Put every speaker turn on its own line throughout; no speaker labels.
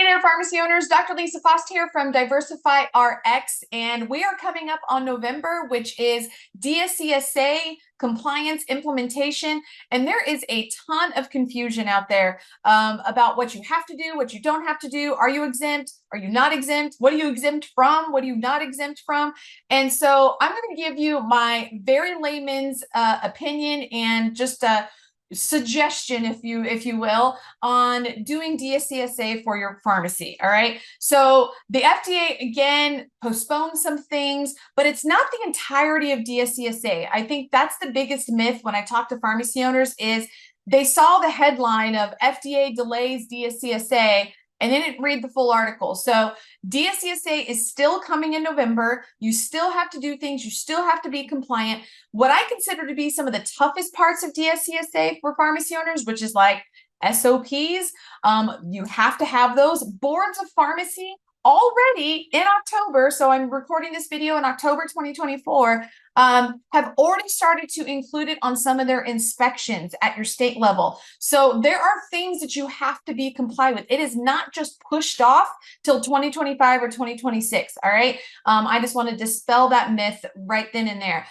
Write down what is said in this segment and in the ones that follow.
there, pharmacy owners. Dr. Lisa Faast here from DiversifyRx, and we are coming up on November, which is DSCSA compliance implementation. And there is a ton of confusion out there about what you have to do, what you don't have to do. Are you exempt? Are you not exempt? What are you exempt from? What are you not exempt from? And so I'm going to give you my very layman's opinion and just a suggestion, if you will, on doing DSCSA for your pharmacy. All right. So the FDA again postponed some things, but it's not the entirety of DSCSA. I think that's the biggest myth when I talk to pharmacy owners is they saw the headline of FDA delays DSCSA and they didn't read the full article. So DSCSA is still coming in November. You still have to do things. You still have to be compliant. What I consider to be some of the toughest parts of DSCSA for pharmacy owners, which is like SOPs, you have to have those. Boards of pharmacy already in October, so I'm recording this video in October 2024, have already started to include it on some of their inspections at your state level. So there are things that you have to be compliant with. It is not just pushed off till 2025 or 2026, all right? I just want to dispel that myth right then and there.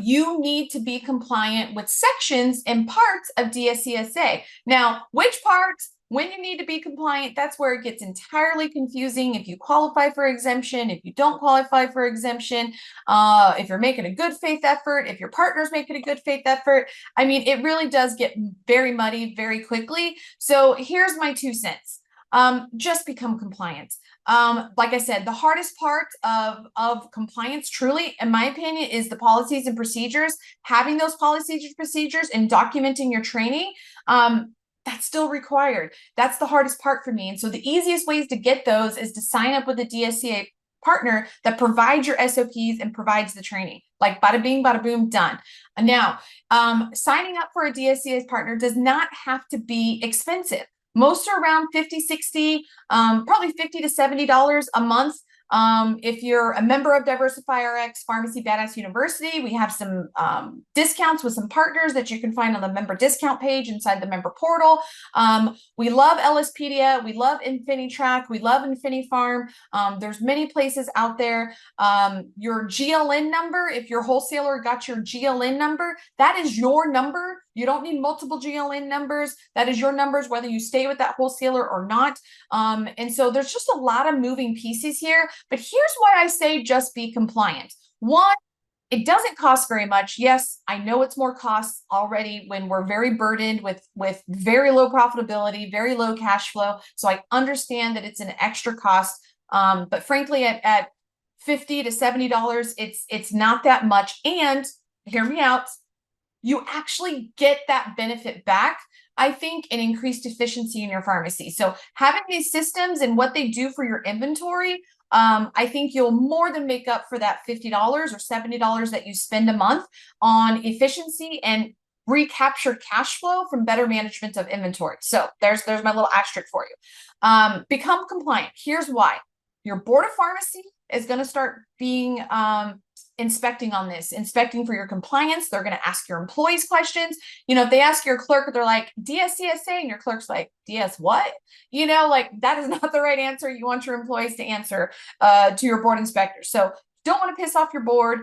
You need to be compliant with sections and parts of DSCSA. Now, which parts? When you need to be compliant, that's where it gets entirely confusing. If you qualify for exemption, if you don't qualify for exemption, if you're making a good faith effort, if your partner's making a good faith effort, I mean, it really does get very muddy very quickly. So here's my 2 cents. Just become compliant. Like I said, the hardest part of compliance, truly, in my opinion, is the policies and procedures. Having those policies and procedures and documenting your training, that's still required. That's the hardest part for me. And so the easiest ways to get those is to sign up with a DSCA partner that provides your SOPs and provides the training. Like bada bing, bada boom, done. Now, signing up for a DSCA partner does not have to be expensive. Most are around 50, 60, probably $50 to $70 a month. If you're a member of DiversifyRx Pharmacy Badass University, we have some discounts with some partners that you can find on the member discount page inside the member portal. We love LSPedia, we love Infinity Track, we love Infinity Farm. There's many places out there. Your GLN number, if your wholesaler got your GLN number, that is your number. You don't need multiple GLN numbers. That is your numbers, whether you stay with that wholesaler or not. And so there's just a lot of moving pieces here. But here's why I say just be compliant. One, it doesn't cost very much. Yes, I know it's more costs already when we're very burdened with very low profitability, very low cash flow. So I understand that it's an extra cost. But frankly, at $50 to $70, it's not that much. And hear me out, you actually get that benefit back, I think, in increased efficiency in your pharmacy. So having these systems and what they do for your inventory, I think you'll more than make up for that $50 or $70 that you spend a month on efficiency and recapture cash flow from better management of inventory. So there's my little asterisk for you. Become compliant. Here's why. Your board of pharmacy is going to start being inspecting on this, inspecting for your compliance. They're going to ask your employees questions. You know, if they ask your clerk, they're like, DSCSA, and your clerk's like, DS what? You know, like that is not the right answer. You want your employees to answer to your board inspector. So don't want to piss off your board.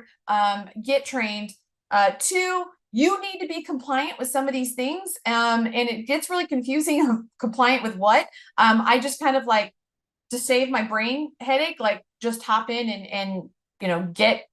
Get trained. 2, you need to be compliant with some of these things. And it gets really confusing. Compliant with what? I just kind of like, to save my brain headache, like just hop in and you know, get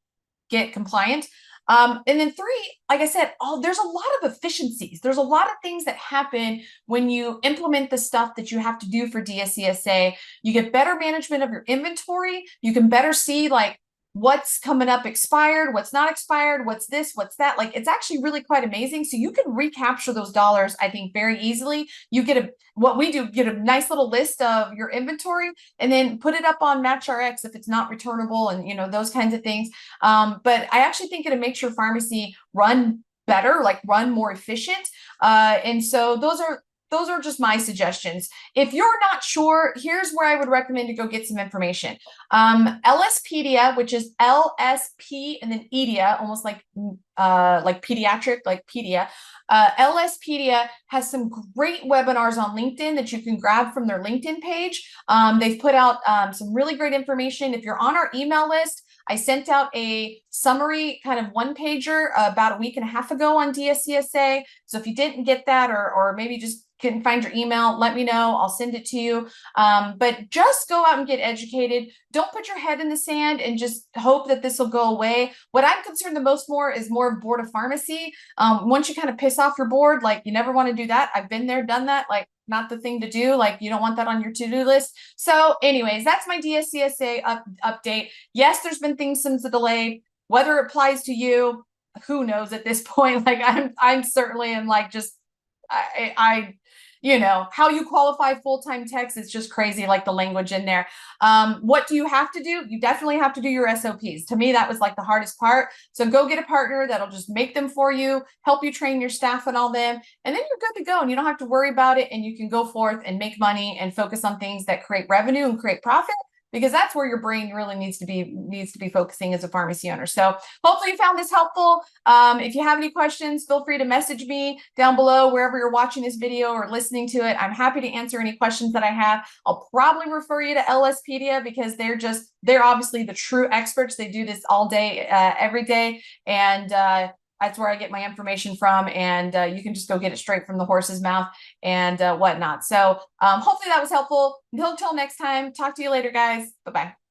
compliant. And then 3, like I said, there's a lot of efficiencies. There's a lot of things that happen when you implement the stuff that you have to do for DSCSA. You get better management of your inventory. You can better see like what's coming up expired, what's not expired, what's this, what's that. Like it's actually really quite amazing. So you can recapture those dollars, I think, very easily. You get what we do, get a nice little list of your inventory and then put it up on MatchRx if it's not returnable and, you know, those kinds of things. But I actually think it makes your pharmacy run better, like run more efficient. And so those are just my suggestions. If you're not sure, here's where I would recommend to go get some information. LSPedia, which is LSP and then Edia, almost like like pediatric, like pedia. LSPedia has some great webinars on LinkedIn that you can grab from their LinkedIn page. They've put out some really great information. If you're on our email list, I sent out a summary kind of one pager about a week and a half ago on DSCSA. So if you didn't get that, or maybe just couldn't find your email, let me know. I'll send it to you. But just go out and get educated. Don't put your head in the sand and just hope that this will go away. What I'm concerned the most more is more of board of pharmacy. Once you kind of piss off your board, like you never want to do that. I've been there, done that. Like, not the thing to do. Like, you don't want that on your to-do list. So anyways, that's my DSCSA update. Yes, there's been things since the delay. Whether it applies to you, who knows at this point. Like, I'm certainly am like, just I you know, how you qualify full-time techs is just crazy, like the language in there. What do you have to do? You definitely have to do your SOPs. To me, that was like the hardest part. So go get a partner that'll just make them for you, help you train your staff and all them, and then you're good to go, and you don't have to worry about it, and you can go forth and make money and focus on things that create revenue and create profit, because that's where your brain really needs to be focusing as a pharmacy owner. So hopefully you found this helpful. If you have any questions, feel free to message me down below wherever you're watching this video or listening to it. I'm happy to answer any questions that I have. I'll probably refer you to LSPedia because they're obviously the true experts. They do this all day, every day. And that's where I get my information from, and you can just go get it straight from the horse's mouth and whatnot. So hopefully that was helpful. Until next time, talk to you later, guys. Bye-bye.